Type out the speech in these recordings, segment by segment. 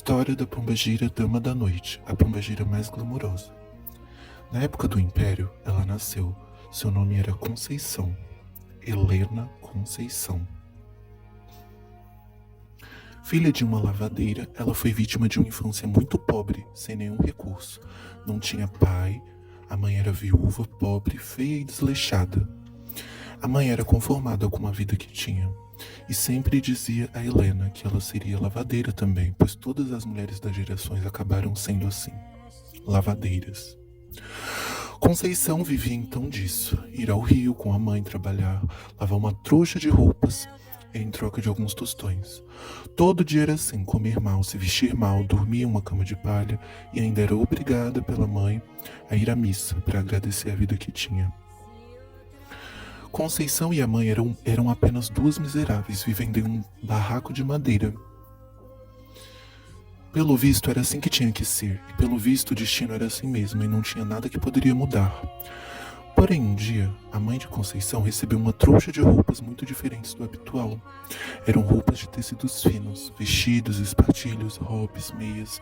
História da Pombagira Dama da Noite, a pombagira mais glamurosa. Na época do Império, ela nasceu. Seu nome era Conceição. Helena Conceição. Filha de uma lavadeira, ela foi vítima de uma infância muito pobre, sem nenhum recurso. Não tinha pai, a mãe era viúva, pobre, feia e desleixada. A mãe era conformada com a vida que tinha. E sempre dizia a Helena que ela seria lavadeira também, pois todas as mulheres das gerações acabaram sendo assim, lavadeiras. Conceição vivia então disso, ir ao rio com a mãe trabalhar, lavar uma trouxa de roupas em troca de alguns tostões. Todo dia era assim, comer mal, se vestir mal, dormir em uma cama de palha e ainda era obrigada pela mãe a ir à missa para agradecer a vida que tinha. Conceição e a mãe eram apenas duas miseráveis, vivendo em um barraco de madeira. Pelo visto, era assim que tinha que ser, e pelo visto o destino era assim mesmo, e não tinha nada que poderia mudar. Porém, um dia, a mãe de Conceição recebeu uma trouxa de roupas muito diferentes do habitual. Eram roupas de tecidos finos, vestidos, espartilhos, robes, meias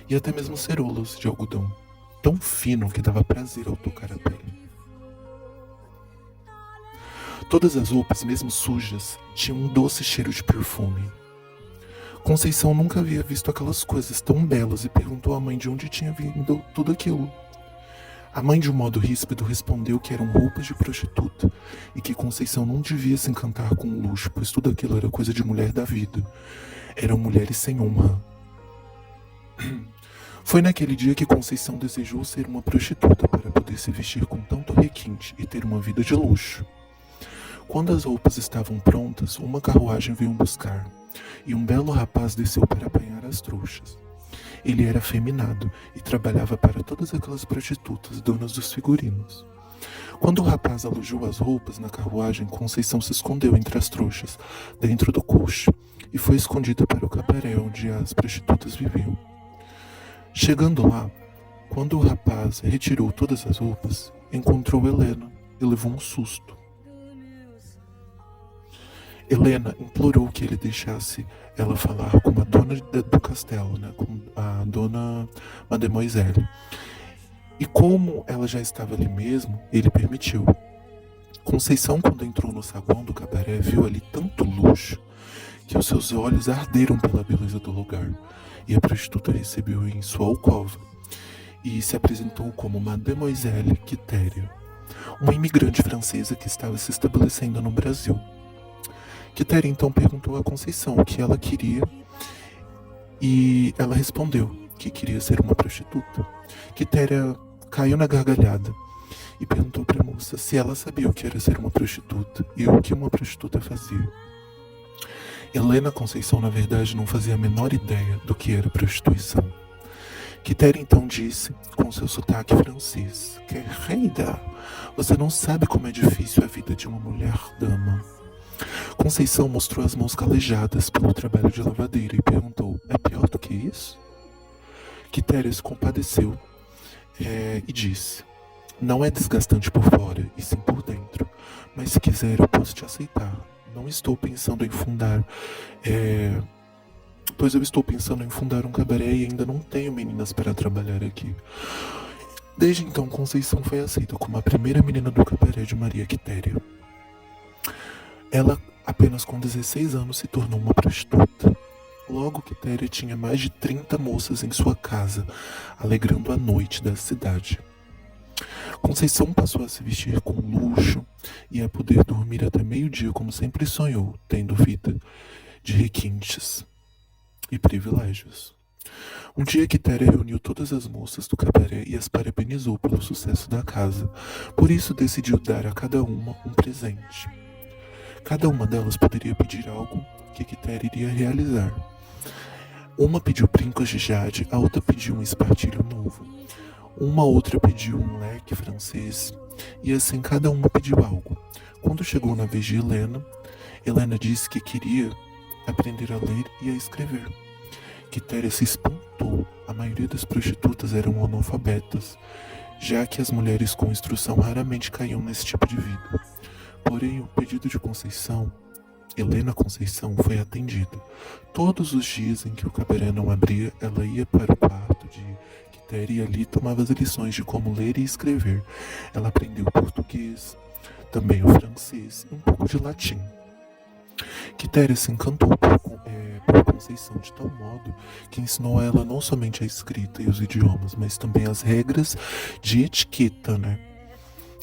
e até mesmo ceroulas de algodão, tão fino que dava prazer ao tocar a pele. Todas as roupas, mesmo sujas, tinham um doce cheiro de perfume. Conceição nunca havia visto aquelas coisas tão belas e perguntou à mãe de onde tinha vindo tudo aquilo. A mãe, de um modo ríspido, respondeu que eram roupas de prostituta e que Conceição não devia se encantar com o luxo, pois tudo aquilo era coisa de mulher da vida. Eram mulheres sem honra. Foi naquele dia que Conceição desejou ser uma prostituta para poder se vestir com tanto requinte e ter uma vida de luxo. Quando as roupas estavam prontas, uma carruagem veio buscar, e um belo rapaz desceu para apanhar as trouxas. Ele era afeminado e trabalhava para todas aquelas prostitutas, donas dos figurinos. Quando o rapaz alojou as roupas na carruagem, Conceição se escondeu entre as trouxas, dentro do coche, e foi escondida para o cabaré onde as prostitutas viviam. Chegando lá, quando o rapaz retirou todas as roupas, encontrou Helena e levou um susto. Helena implorou que ele deixasse ela falar com a dona do castelo, com a dona Mademoiselle. E como ela já estava ali mesmo, ele permitiu. Conceição, quando entrou no saguão do cabaré, viu ali tanto luxo que os seus olhos arderam pela beleza do lugar. E a prostituta recebeu em sua alcova e se apresentou como Mademoiselle Quitéria, uma imigrante francesa que estava se estabelecendo no Brasil. Quitéria então perguntou a Conceição o que ela queria e ela respondeu que queria ser uma prostituta. Quitéria caiu na gargalhada e perguntou para a moça se ela sabia o que era ser uma prostituta e o que uma prostituta fazia. Helena Conceição, na verdade, não fazia a menor ideia do que era prostituição. Quitéria então disse, com seu sotaque francês, "Querida, você não sabe como é difícil a vida de uma mulher dama." Conceição mostrou as mãos calejadas pelo trabalho de lavadeira e perguntou, "É pior do que isso?" Quitéria se compadeceu e disse, "Não é desgastante por fora, e sim por dentro. Mas se quiser, eu posso te aceitar. Não estou pensando em fundar... pois eu estou pensando em fundar um cabaré e ainda não tenho meninas para trabalhar aqui." Desde então, Conceição foi aceita como a primeira menina do cabaré de Maria Quitéria. Ela, apenas com 16 anos, se tornou uma prostituta. Logo, Quitéria tinha mais de 30 moças em sua casa, alegrando a noite da cidade. Conceição passou a se vestir com luxo e a poder dormir até meio-dia como sempre sonhou, tendo vida de requintes e privilégios. Um dia, Quitéria reuniu todas as moças do cabaré e as parabenizou pelo sucesso da casa. Por isso, decidiu dar a cada uma um presente. Cada uma delas poderia pedir algo que Quitéria iria realizar. Uma pediu brincos de jade, a outra pediu um espartilho novo. Uma outra pediu um leque francês, e assim cada uma pediu algo. Quando chegou na vez de Helena, Helena disse que queria aprender a ler e a escrever. Quitéria se espantou. A maioria das prostitutas eram analfabetas, já que as mulheres com instrução raramente caíam nesse tipo de vida. Porém, o pedido de Conceição Helena Conceição foi atendida. Todos os dias em que o cabaré não abria, ela ia para o quarto de Quitéria e ali tomava as lições de como ler e escrever. Ela aprendeu português, também o francês e um pouco de latim. Quitéria se encantou por Conceição de tal modo que ensinou a ela não somente a escrita e os idiomas, mas também as regras de etiqueta, né?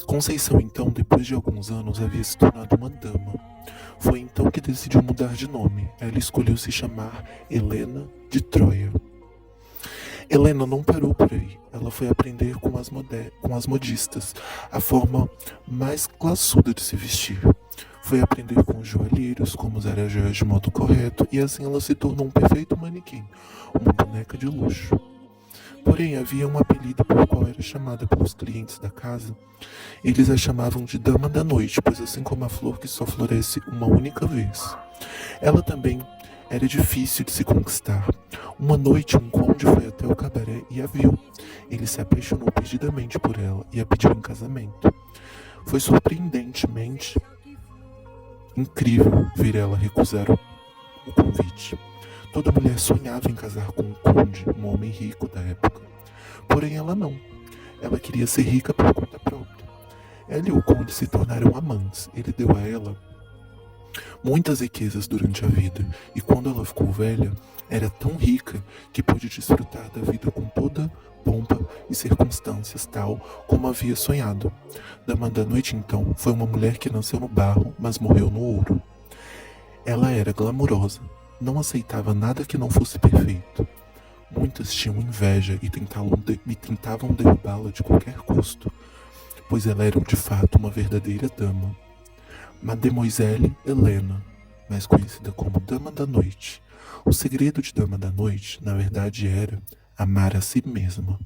Conceição, então, depois de alguns anos, havia se tornado uma dama. Foi então que decidiu mudar de nome. Ela escolheu se chamar Helena de Troia. Helena não parou por aí. Ela foi aprender com as modistas a forma mais classuda de se vestir. Foi aprender com os joalheiros como usar as joias de modo correto e assim ela se tornou um perfeito manequim, uma boneca de luxo. Porém, havia um apelido pelo qual era chamada pelos clientes da casa. Eles a chamavam de Dama da Noite, pois assim como a flor que só floresce uma única vez. Ela também era difícil de se conquistar. Uma noite, um conde foi até o cabaré e a viu. Ele se apaixonou perdidamente por ela e a pediu em casamento. Foi surpreendentemente incrível ver ela recusar o convite. Toda mulher sonhava em casar com um conde, um homem rico da época. Porém, ela não. Ela queria ser rica por conta própria. Ela e o conde se tornaram amantes. Ele deu a ela muitas riquezas durante a vida, e quando ela ficou velha, era tão rica que pôde desfrutar da vida com toda pompa e circunstâncias, tal como havia sonhado. Dama da Noite, então, foi uma mulher que nasceu no barro, mas morreu no ouro. Ela era glamurosa, não aceitava nada que não fosse perfeito. Muitas tinham inveja e tentavam derrubá-la de qualquer custo, pois ela era de fato uma verdadeira dama. Mademoiselle Helena, mais conhecida como Dama da Noite. O segredo de Dama da Noite, na verdade, era amar a si mesma.